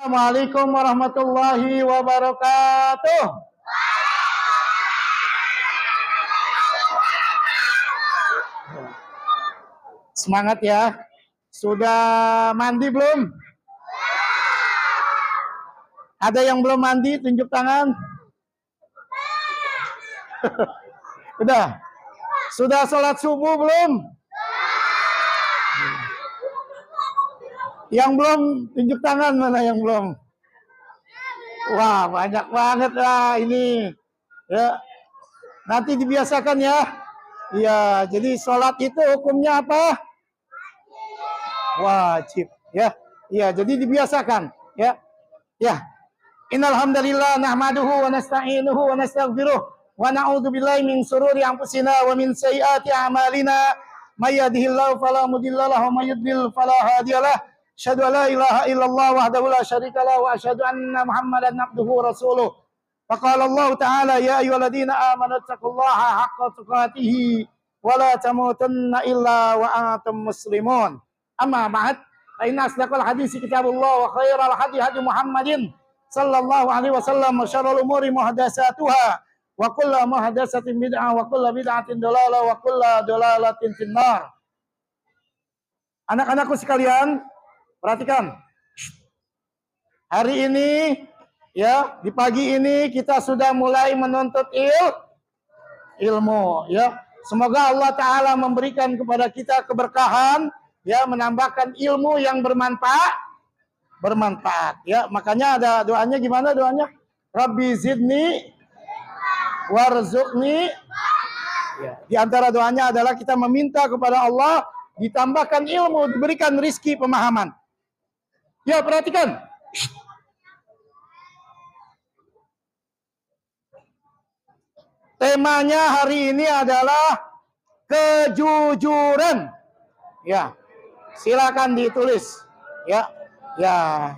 Assalamualaikum warahmatullahi wabarakatuh. Semangat ya. Sudah mandi belum? Ada yang belum mandi? Tunjuk tangan. Udah. Sudah sholat subuh belum? Yang belum, tunjuk tangan. Mana yang belum? Wah, banyak banget lah ini. Ya, nanti dibiasakan ya. Iya, jadi sholat itu hukumnya apa? Wajib. Ya, iya. Jadi dibiasakan. Ya, ya. Innal hamdalillah nahmaduhu wa nasta'inuhu wa nastaghfiruh wa na'udzubillahi min shururi anfusina wa min sayyiati a'malina. May yahdihillahu fala mudilla lahu wa may yudlil fala hadiyalah. Asyhadu an la ilaha illallah wahdahu la syarikalah wa asyhadu anna Muhammadan abduhu wa rasuluh. Faqala Allah Ta'ala ya ayyuhalladzina amanu taqullaha haqqa tuqatih wa la tamutunna illa wa antum muslimun. Amma ba'd, fa inna asdaqal hadits kitabullah wa khairal hadi hadi Muhammadin sallallahu alaihi wasallam wa syarrul umuri muhdatsatuha wa kullu muhdatsatin bid'ah wa kullu bid'atin dhalalah wa kullu dhalalatin finnar. Anak-anakku sekalian, perhatikan. Hari ini ya, di pagi ini kita sudah mulai menuntut ilmu ya. Semoga Allah Ta'ala memberikan kepada kita keberkahan ya, menambahkan ilmu yang bermanfaat ya. Makanya ada doanya, gimana doanya? Rabbi zidni warzuqni ya. Di antara doanya adalah kita meminta kepada Allah ditambahkan ilmu, diberikan rizki pemahaman. Ya, perhatikan. Temanya hari ini adalah kejujuran. Ya, silakan ditulis. Ya, ya.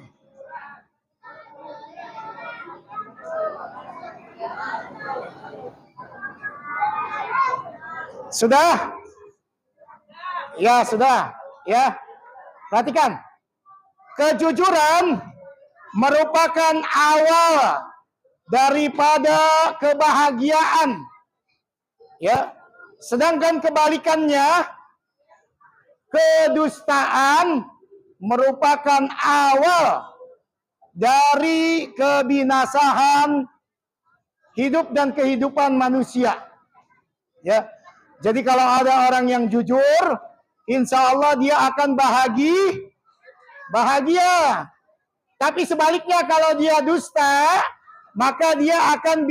Sudah? Ya, sudah. Ya, perhatikan. Kejujuran merupakan awal daripada kebahagiaan. Ya. Sedangkan kebalikannya, kedustaan merupakan awal dari kebinasaan hidup dan kehidupan manusia. Ya. Jadi kalau ada orang yang jujur, insya Allah dia akan bahagia. Tapi sebaliknya kalau dia dusta, maka dia akan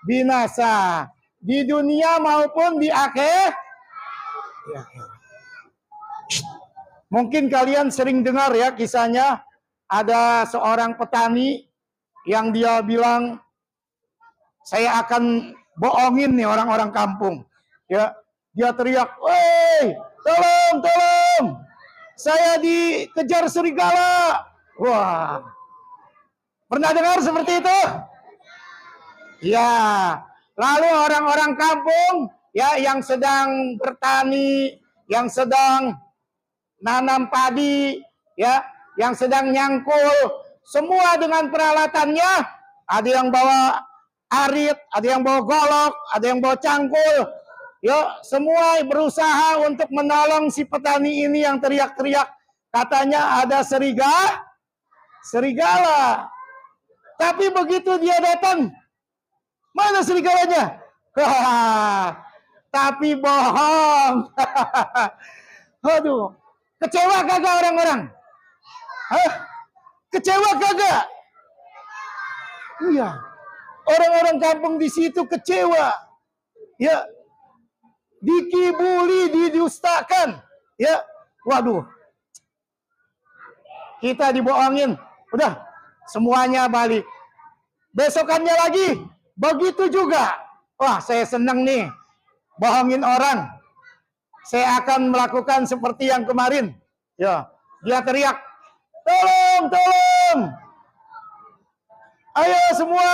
binasa di dunia maupun di akhir. Mungkin kalian sering dengar ya kisahnya, ada seorang petani yang dia bilang, saya akan bohongin nih orang-orang kampung. Ya, dia teriak, "Woi, tolong! Saya dikejar serigala." Wah. Pernah dengar seperti itu? Ya. Lalu orang-orang kampung ya yang sedang bertani, yang sedang nanam padi, ya, yang sedang nyangkul, semua dengan peralatannya, ada yang bawa arit, ada yang bawa golok, ada yang bawa cangkul. Ya, semua berusaha untuk menolong si petani ini yang teriak-teriak. Katanya ada serigala. Tapi begitu dia datang, mana serigalanya? Tapi bohong. Aduh, kecewa kagak orang-orang? Kecewa kagak? Iya. Orang-orang kampung di situ kecewa. Ya. Dikibuli, didustakan. Ya. Waduh. Kita dibohongin. Udah, semuanya balik. Besokannya lagi, begitu juga. Wah, saya senang nih. Bohongin orang. Saya akan melakukan seperti yang kemarin. Ya, dia teriak, "Tolong! Ayo semua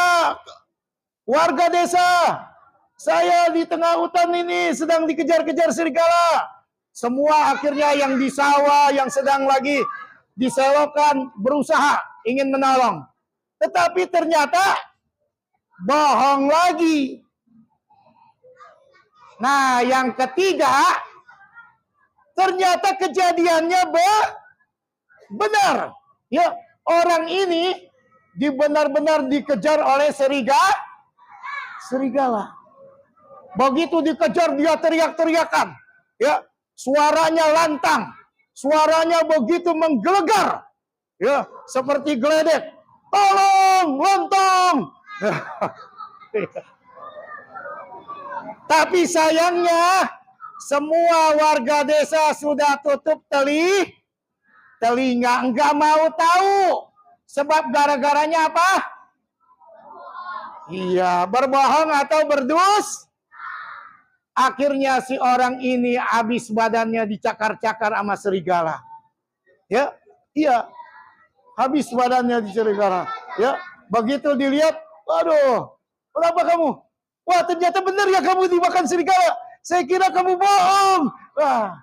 warga desa, saya di tengah hutan ini sedang dikejar-kejar serigala." Semua akhirnya yang di sawah, yang sedang lagi diselokan, berusaha ingin menolong. Tetapi ternyata bohong lagi. Nah, yang ketiga, ternyata kejadiannya benar. Ya, orang ini benar-benar dikejar oleh serigala. Begitu dikejar dia teriak-teriakan. Ya, suaranya lantang. Suaranya begitu menggelegar. Ya, seperti geledek. Tolong, lontong. Tapi sayangnya semua warga desa sudah tutup telinga, enggak mau tahu. Sebab gara-garanya apa? Iya, berbohong atau berdus. Akhirnya si orang ini habis badannya dicakar-cakar sama serigala. Ya, iya. Habis badannya serigala. Ya, begitu dilihat, waduh, kenapa kamu? Wah, ternyata benar ya kamu dimakan serigala. Saya kira kamu bohong. Wah.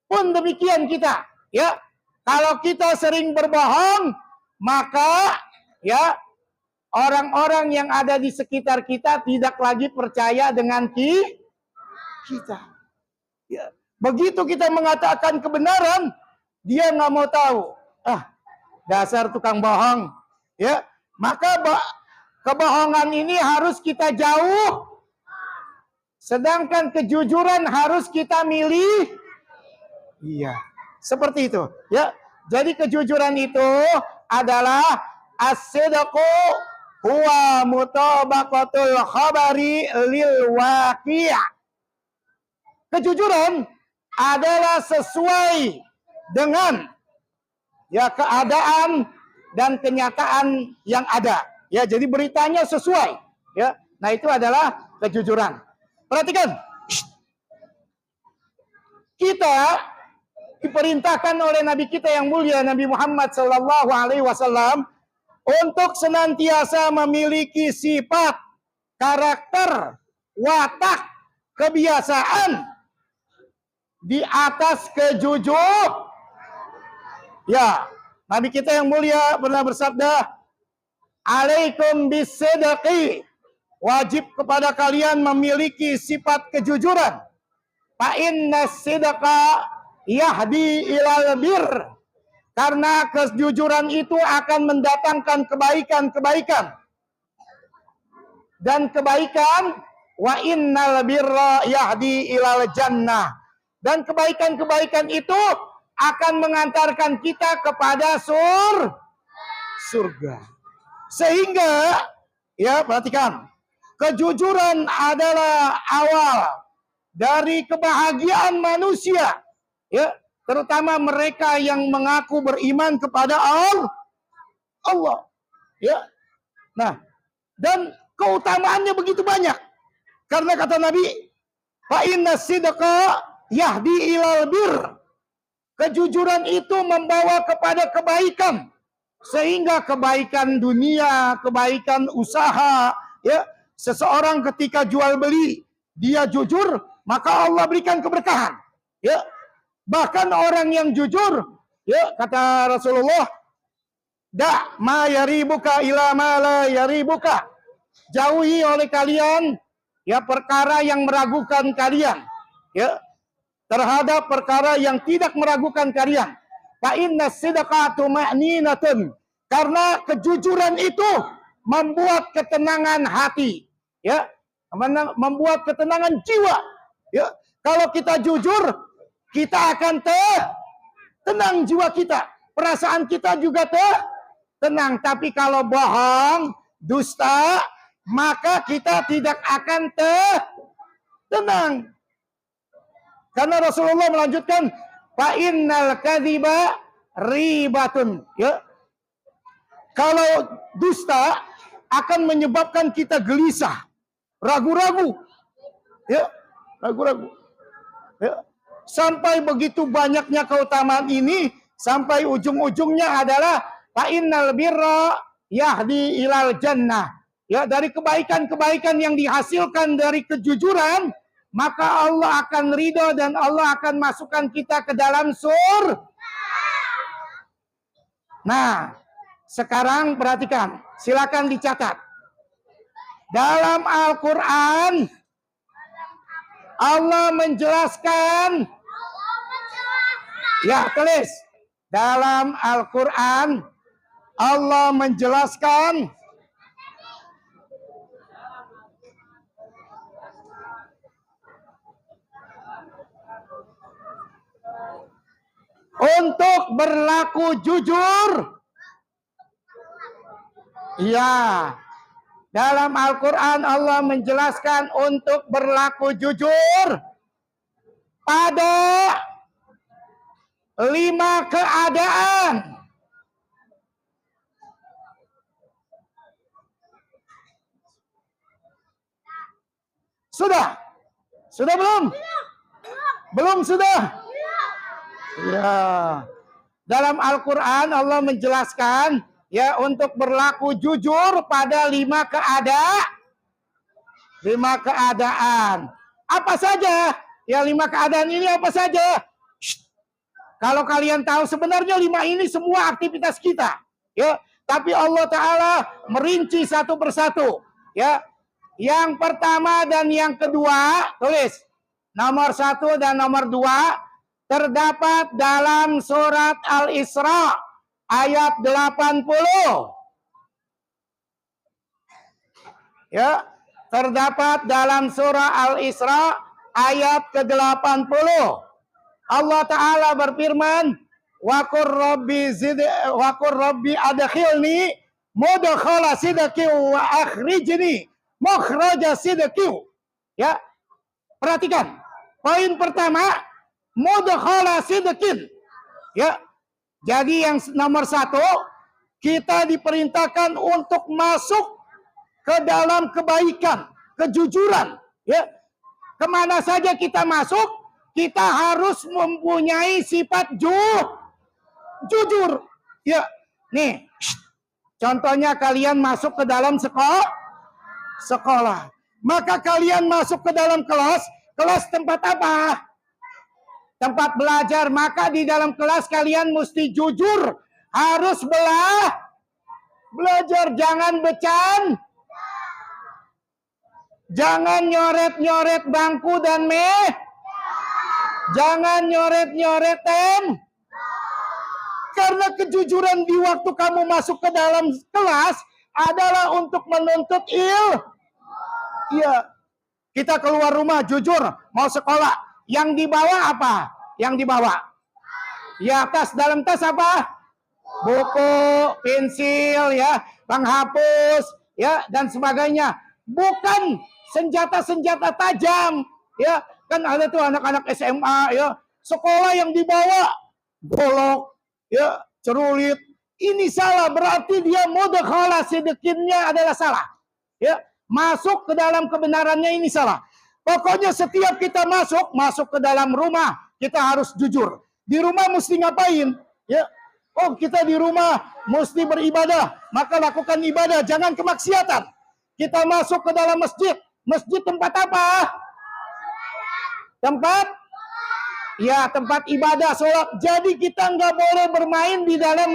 Pun demikian kita, ya. Kalau kita sering berbohong, maka ya orang-orang yang ada di sekitar kita tidak lagi percaya dengan kita. Ya. Begitu kita mengatakan kebenaran, dia nggak mau tahu. Dasar tukang bohong. Ya, maka kebohongan ini harus kita jauh. Sedangkan kejujuran harus kita milih. Iya, seperti itu. Ya, jadi kejujuran itu adalah as-sidqu huwa mutabaqatul khabari lil waqi'. Kejujuran adalah sesuai dengan ya keadaan dan kenyataan yang ada. Ya, jadi beritanya sesuai. Ya, nah itu adalah kejujuran. Perhatikan, kita diperintahkan oleh Nabi kita yang mulia Nabi Muhammad Sallallahu Alaihi Wasallam untuk senantiasa memiliki sifat, karakter, watak, kebiasaan di atas kejujuran. Ya, Nabi kita yang mulia pernah bersabda, "Alaikum bisidqi." Wajib kepada kalian memiliki sifat kejujuran. Fa inna sidqa yahdi ilal bir. Karena kejujuran itu akan mendatangkan kebaikan-kebaikan. Dan kebaikan, wa innal birra yahdi ilal jannah. Dan kebaikan-kebaikan itu akan mengantarkan kita kepada surga. Sehingga, ya perhatikan, kejujuran adalah awal dari kebahagiaan manusia. Ya, terutama mereka yang mengaku beriman kepada Allah. Ya. Nah, dan keutamaannya begitu banyak. Karena kata Nabi, fa inna sidqa yahdi ilal bir. Kejujuran itu membawa kepada kebaikan. Sehingga kebaikan dunia, kebaikan usaha, ya, seseorang ketika jual beli, dia jujur, maka Allah berikan keberkahan. Ya. Bahkan orang yang jujur, ya, kata Rasulullah, da ma yaribuka ila ma la yaribuka. Jauhi oleh kalian ya perkara yang meragukan kalian. Ya. Terhadap perkara yang tidak meragukan kalian. Fa inna sidqa tuma'ninatun. Karena kejujuran itu membuat ketenangan hati, ya, membuat ketenangan jiwa. Ya, kalau kita jujur, kita akan tenang jiwa kita, perasaan kita juga tenang. Tapi kalau bohong, dusta, maka kita tidak akan tenang. Karena Rasulullah melanjutkan, fa innal kadhiba ribatun. Ya. Kalau dusta akan menyebabkan kita gelisah, ragu-ragu. Ya, ragu-ragu. Ya. Sampai begitu banyaknya keutamaan ini, sampai ujung-ujungnya adalah fa innal birra yahdi ilal jannah. Ya, dari kebaikan-kebaikan yang dihasilkan dari kejujuran, maka Allah akan ridho dan Allah akan masukkan kita ke dalam surga. Nah, sekarang perhatikan, silakan dicatat. Dalam Al-Quran, Allah menjelaskan, ya tulis. Dalam Al-Quran, Allah menjelaskan untuk berlaku jujur. Ya, dalam Al-Quran Allah menjelaskan untuk berlaku jujur pada 5 keadaan. Sudah? Sudah belum? Belum sudah? Ya. Dalam Al-Quran Allah menjelaskan ya untuk berlaku jujur pada 5 keadaan. Apa saja? Ya 5 keadaan ini apa saja? Kalau kalian tahu sebenarnya 5 ini semua aktivitas kita, ya. Tapi Allah Ta'ala merinci satu persatu, ya. Yang pertama dan yang kedua, tulis. Nomor 1 dan nomor 2 terdapat dalam surat Al-Isra ayat 80. Ya, terdapat dalam surah Al-Isra ayat ke-80. Allah Ta'ala berfirman, wa qur rabbi adkhilni mudkhala sidqi wa akhrijni mukhraja sidqi. Ya. Perhatikan. Poin pertama, mudkhala sidqin. Ya. Jadi yang nomor 1, kita diperintahkan untuk masuk ke dalam kebaikan, kejujuran. Ya. Kemana saja kita masuk, kita harus mempunyai sifat jujur. Ya, nih, contohnya kalian masuk ke dalam sekolah. Maka kalian masuk ke dalam kelas tempat apa? Tempat belajar. Maka di dalam kelas kalian mesti jujur. Harus belajar, jangan jangan nyoret-nyoret bangku dan jangan nyoret-nyoret karena kejujuran di waktu kamu masuk ke dalam kelas adalah untuk menuntut Iya. Kita keluar rumah jujur mau sekolah. Yang dibawa apa? Yang dibawa. Ya, dalam tas apa? Buku, pensil, ya, penghapus, ya, dan sebagainya. Bukan senjata-senjata tajam, ya. Kan ada tuh anak-anak SMA, ya, sekolah yang dibawa golok, ya, cerulit. Ini salah, berarti dia mudkhala sidqinnya adalah salah. Ya, masuk ke dalam kebenarannya ini salah. Pokoknya setiap kita masuk ke dalam rumah, kita harus jujur. Di rumah mesti ngapain? Ya. Oh, kita di rumah mesti beribadah, maka lakukan ibadah, jangan kemaksiatan. Kita masuk ke dalam masjid. Masjid tempat apa? Tempat ibadah, sholat. Jadi kita nggak boleh bermain di dalam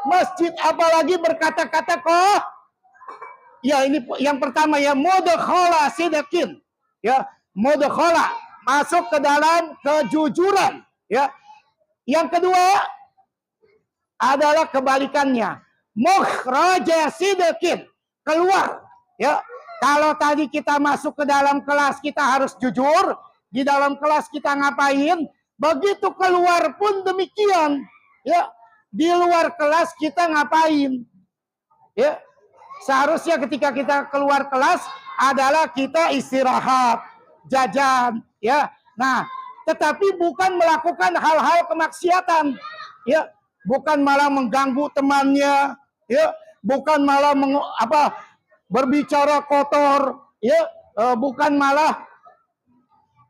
masjid, apalagi berkata-kata kok. Ya, ini yang pertama ya, mudkhala sidqin. Ya, mudkhala, masuk ke dalam kejujuran. Ya. Yang kedua adalah kebalikannya, mukhraja sidqin, keluar. Ya. Kalau tadi kita masuk ke dalam kelas kita harus jujur, di dalam kelas kita ngapain, begitu keluar pun demikian. Ya, di luar kelas kita ngapain? Ya, seharusnya ketika kita keluar kelas adalah kita istirahat, jajan, ya. Nah, tetapi bukan melakukan hal-hal kemaksiatan, ya, bukan malah mengganggu temannya, ya, bukan malah berbicara kotor, ya, bukan malah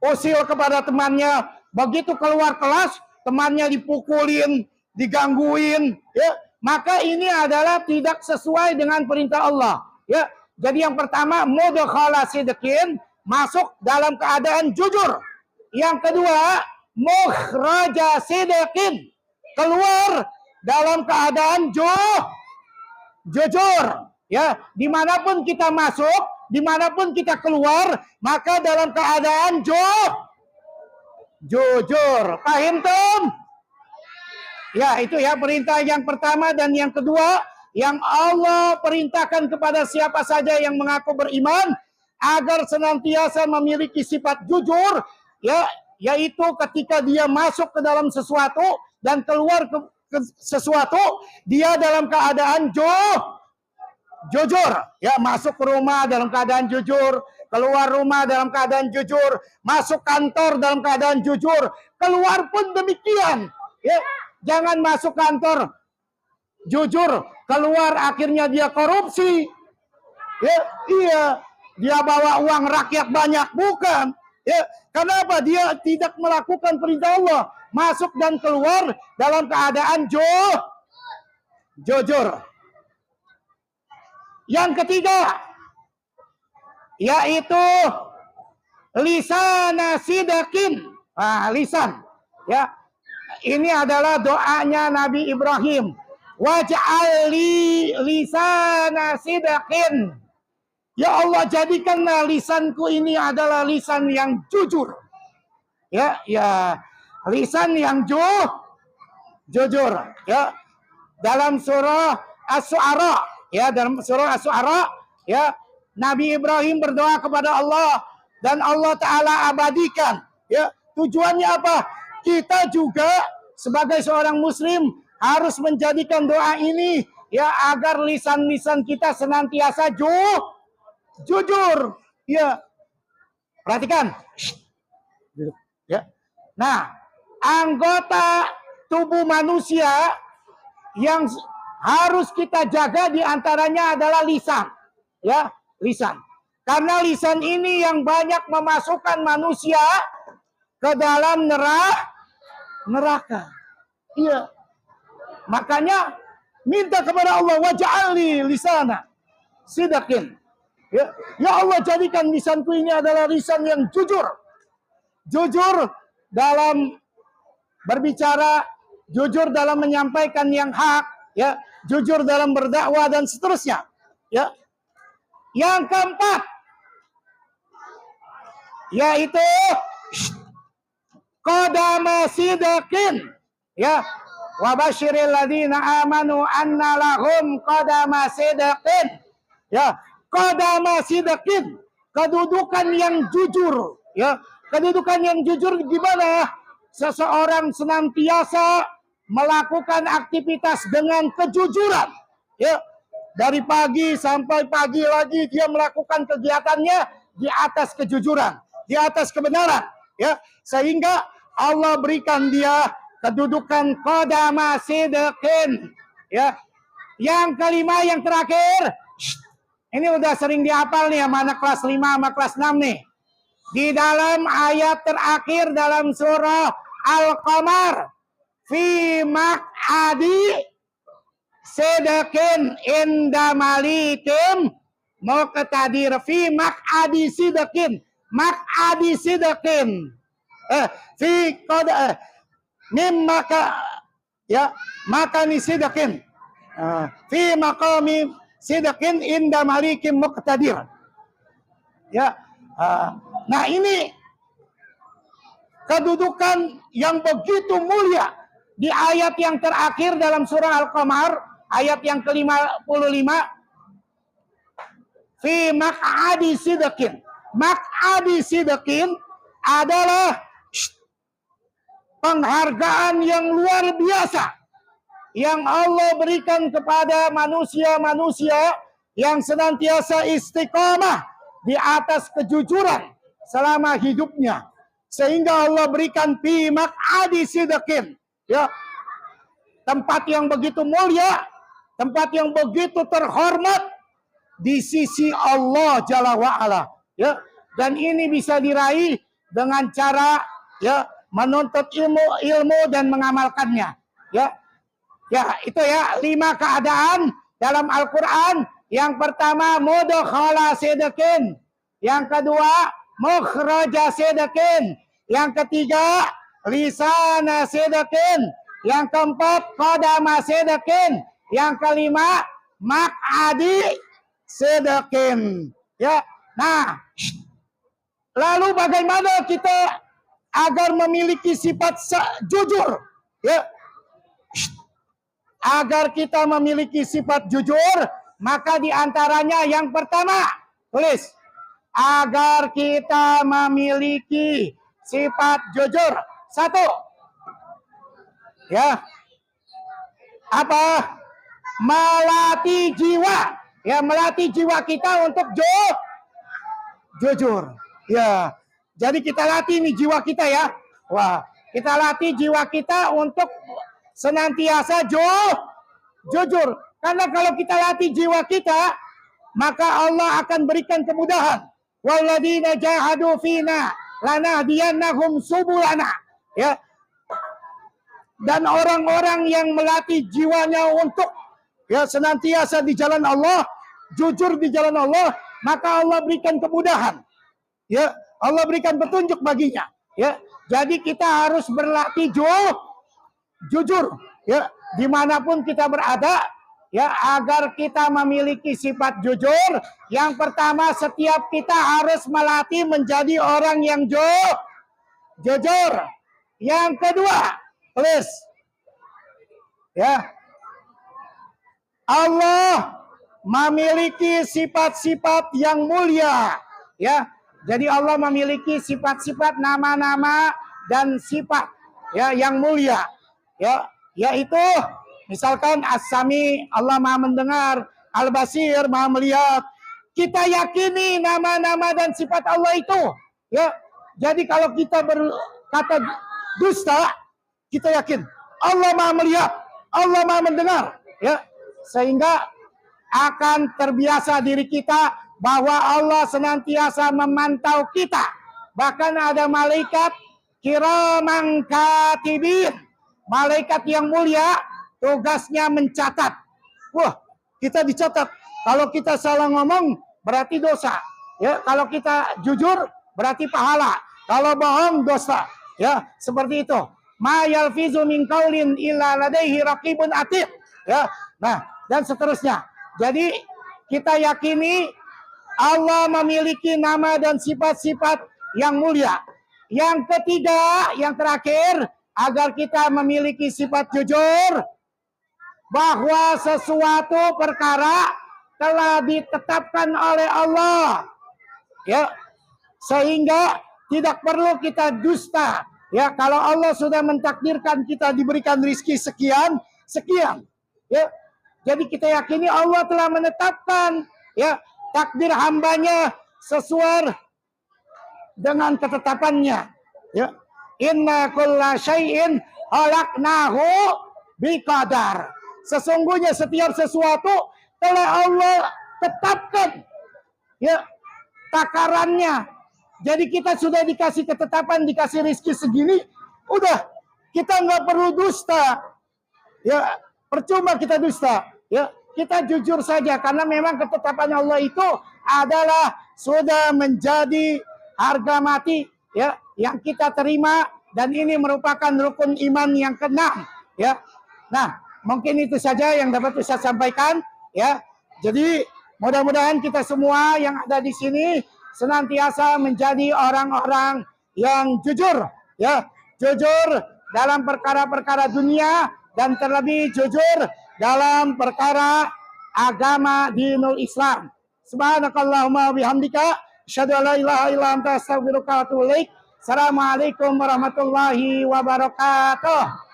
usil kepada temannya. Begitu keluar kelas, temannya dipukulin, digangguin, ya, maka ini adalah tidak sesuai dengan perintah Allah. Ya, jadi yang pertama mudkhala sidqin, masuk dalam keadaan jujur. Yang kedua mukhraja sidqin, keluar dalam keadaan jujur. Ya, dimanapun kita masuk, dimanapun kita keluar, maka dalam keadaan jujur. Paham Tom? Ya, itu ya perintah yang pertama. Dan yang kedua, yang Allah perintahkan kepada siapa saja yang mengaku beriman agar senantiasa memiliki sifat jujur, ya, yaitu ketika dia masuk ke dalam sesuatu dan keluar ke sesuatu, dia dalam keadaan jujur. Ya, masuk ke rumah dalam keadaan jujur, keluar rumah dalam keadaan jujur, masuk kantor dalam keadaan jujur, keluar pun demikian. Ya, jangan masuk kantor jujur, keluar akhirnya dia korupsi. Ya, iya, dia bawa uang rakyat banyak, bukan. Ya, kenapa dia tidak melakukan perintah Allah, masuk dan keluar dalam keadaan jujur. Yang ketiga, yaitu lisana sidakin. Nah, lisan. Ya, ini adalah doanya Nabi Ibrahim. Waj'alli lisana sidakin. Ya Allah, jadikanlah lisanku ini adalah lisan yang jujur. Ya, lisan yang jujur. Ya, dalam surah Asy-Syu'ara. Ya, dalam surah Asy-Syu'ara, ya, Nabi Ibrahim berdoa kepada Allah dan Allah Ta'ala abadikan. Ya, tujuannya apa? Kita juga sebagai seorang muslim harus menjadikan doa ini, ya, agar lisan-lisan kita senantiasa jujur. Ya, perhatikan. Ya. Nah, anggota tubuh manusia yang harus kita jaga diantaranya adalah lisan. Ya, lisan. Karena lisan ini yang banyak memasukkan manusia ke dalam neraka. Iya. Makanya minta kepada Allah, waj'alni lisana sidakin. Ya, ya Allah, jadikan lisanku ini adalah lisan yang jujur. Jujur dalam berbicara, jujur dalam menyampaikan yang hak, ya, jujur dalam berdakwah dan seterusnya. Ya. Yang keempat, yaitu qadama sidakin. Ya, wa basyiril ladzina amanu anna lahum qadama sidakin. Ya, qadama sidakin, kedudukan yang jujur. Ya, kedudukan yang jujur gimana? Seseorang senantiasa melakukan aktivitas dengan kejujuran. Ya, dari pagi sampai pagi lagi dia melakukan kegiatannya di atas kejujuran, di atas kebenaran. Ya, sehingga Allah berikan dia kedudukan qadama sidqin. Ya, yang kelima, yang terakhir, ini udah sering dihafal nih sama anak kelas 5 sama kelas 6 nih. Di dalam ayat terakhir dalam surah Al-Qamar, fi maq'adi sidqin inda malikim muqtadir. Fi maq'adi sidqin. Maq'adi sidqin. Fi qad maka ya, makani sidqin. Fi maqami sidqin inda malikim muqtadir. Ya. Nah, ini kedudukan yang begitu mulia di ayat yang terakhir dalam surah Al-Qamar, ayat yang ke-55. Fi maq'adi sidqin. Maq'adi sidqin adalah penghargaan yang luar biasa yang Allah berikan kepada manusia-manusia yang senantiasa istiqamah di atas kejujuran selama hidupnya, sehingga Allah berikan fi maq'adi sidqin. Ya, tempat yang begitu mulia, tempat yang begitu terhormat di sisi Allah Jalla wa'ala. Ya, dan ini bisa diraih dengan cara, ya, menuntut ilmu dan mengamalkannya. Ya, ya, itu ya 5 keadaan dalam Al-Quran. Yang pertama, mudkhala sidqin. Yang kedua, mukhraja sidqin. Yang ketiga, lisana sidqin. Yang keempat, qadama sidqin. Yang kelima, maq'adi sidqin. Ya. Nah, lalu bagaimana kita agar memiliki sifat jujur? Ya. Agar kita memiliki sifat jujur, maka diantaranya yang pertama, tulis, agar kita memiliki sifat jujur. Satu, ya, apa? Melatih jiwa, ya, melatih jiwa kita untuk jujur. Ya, jadi kita latih nih jiwa kita ya. Wah, kita latih jiwa kita untuk senantiasa jujur. Karena kalau kita latih jiwa kita, maka Allah akan berikan kemudahan. Walladzina jahadu fina lanahdiyannahum subulana. Ya. Dan orang-orang yang melatih jiwanya untuk ya senantiasa di jalan Allah, jujur di jalan Allah, maka Allah berikan kemudahan. Ya, Allah berikan petunjuk baginya. Ya, jadi kita harus berlatih jujur. Ya, dimanapun kita berada, ya, agar kita memiliki sifat jujur. Yang pertama, setiap kita harus melatih menjadi orang yang jujur. Yang kedua, please, ya, Allah memiliki sifat-sifat yang mulia, ya. Jadi Allah memiliki sifat-sifat, nama-nama dan sifat ya yang mulia, ya, yaitu misalkan As-Sami, Allah Maha mendengar, Al-Basir, Maha melihat. Kita yakini nama-nama dan sifat Allah itu, ya. Jadi kalau kita berkata dusta, kita yakin Allah Maha melihat, Allah Maha mendengar, ya. Sehingga akan terbiasa diri kita bahwa Allah senantiasa memantau kita. Bahkan ada malaikat kiraman katibin, malaikat yang mulia, tugasnya mencatat. Wah, kita dicatat. Kalau kita salah ngomong berarti dosa. Ya, kalau kita jujur berarti pahala. Kalau bohong dosa. Ya, seperti itu. Ma yalfizu min qaulin illa ladaihi raqibun atid. Ya. Nah, dan seterusnya. Jadi kita yakini Allah memiliki nama dan sifat-sifat yang mulia. Yang ketiga, yang terakhir, agar kita memiliki sifat jujur, bahwa sesuatu perkara telah ditetapkan oleh Allah, ya, sehingga tidak perlu kita dusta. Ya, kalau Allah sudah mentakdirkan kita diberikan rizki sekian, ya. Jadi kita yakini Allah telah menetapkan, ya, takdir hambanya sesuai dengan ketetapannya. Ya. Inna kulla syai'in khalaqnahu biqadar. Sesungguhnya setiap sesuatu telah Allah tetapkan, ya, takarannya. Jadi kita sudah dikasih ketetapan, dikasih rezeki segini, udah, kita nggak perlu dusta. Ya, percuma kita dusta. Ya, kita jujur saja karena memang ketetapan Allah itu adalah sudah menjadi harga mati, ya, yang kita terima, dan ini merupakan rukun iman yang keenam, ya. Nah, mungkin itu saja yang dapat saya sampaikan, ya. Jadi mudah-mudahan kita semua yang ada di sini senantiasa menjadi orang-orang yang jujur, ya, jujur dalam perkara-perkara dunia dan terlebih jujur dalam perkara agama dinul Islam. Subhanakallahumma bihamdika asyhadu an la ilaha illa anta astaghfiruka wa atubu ilaik. Assalamualaikum warahmatullahi wabarakatuh.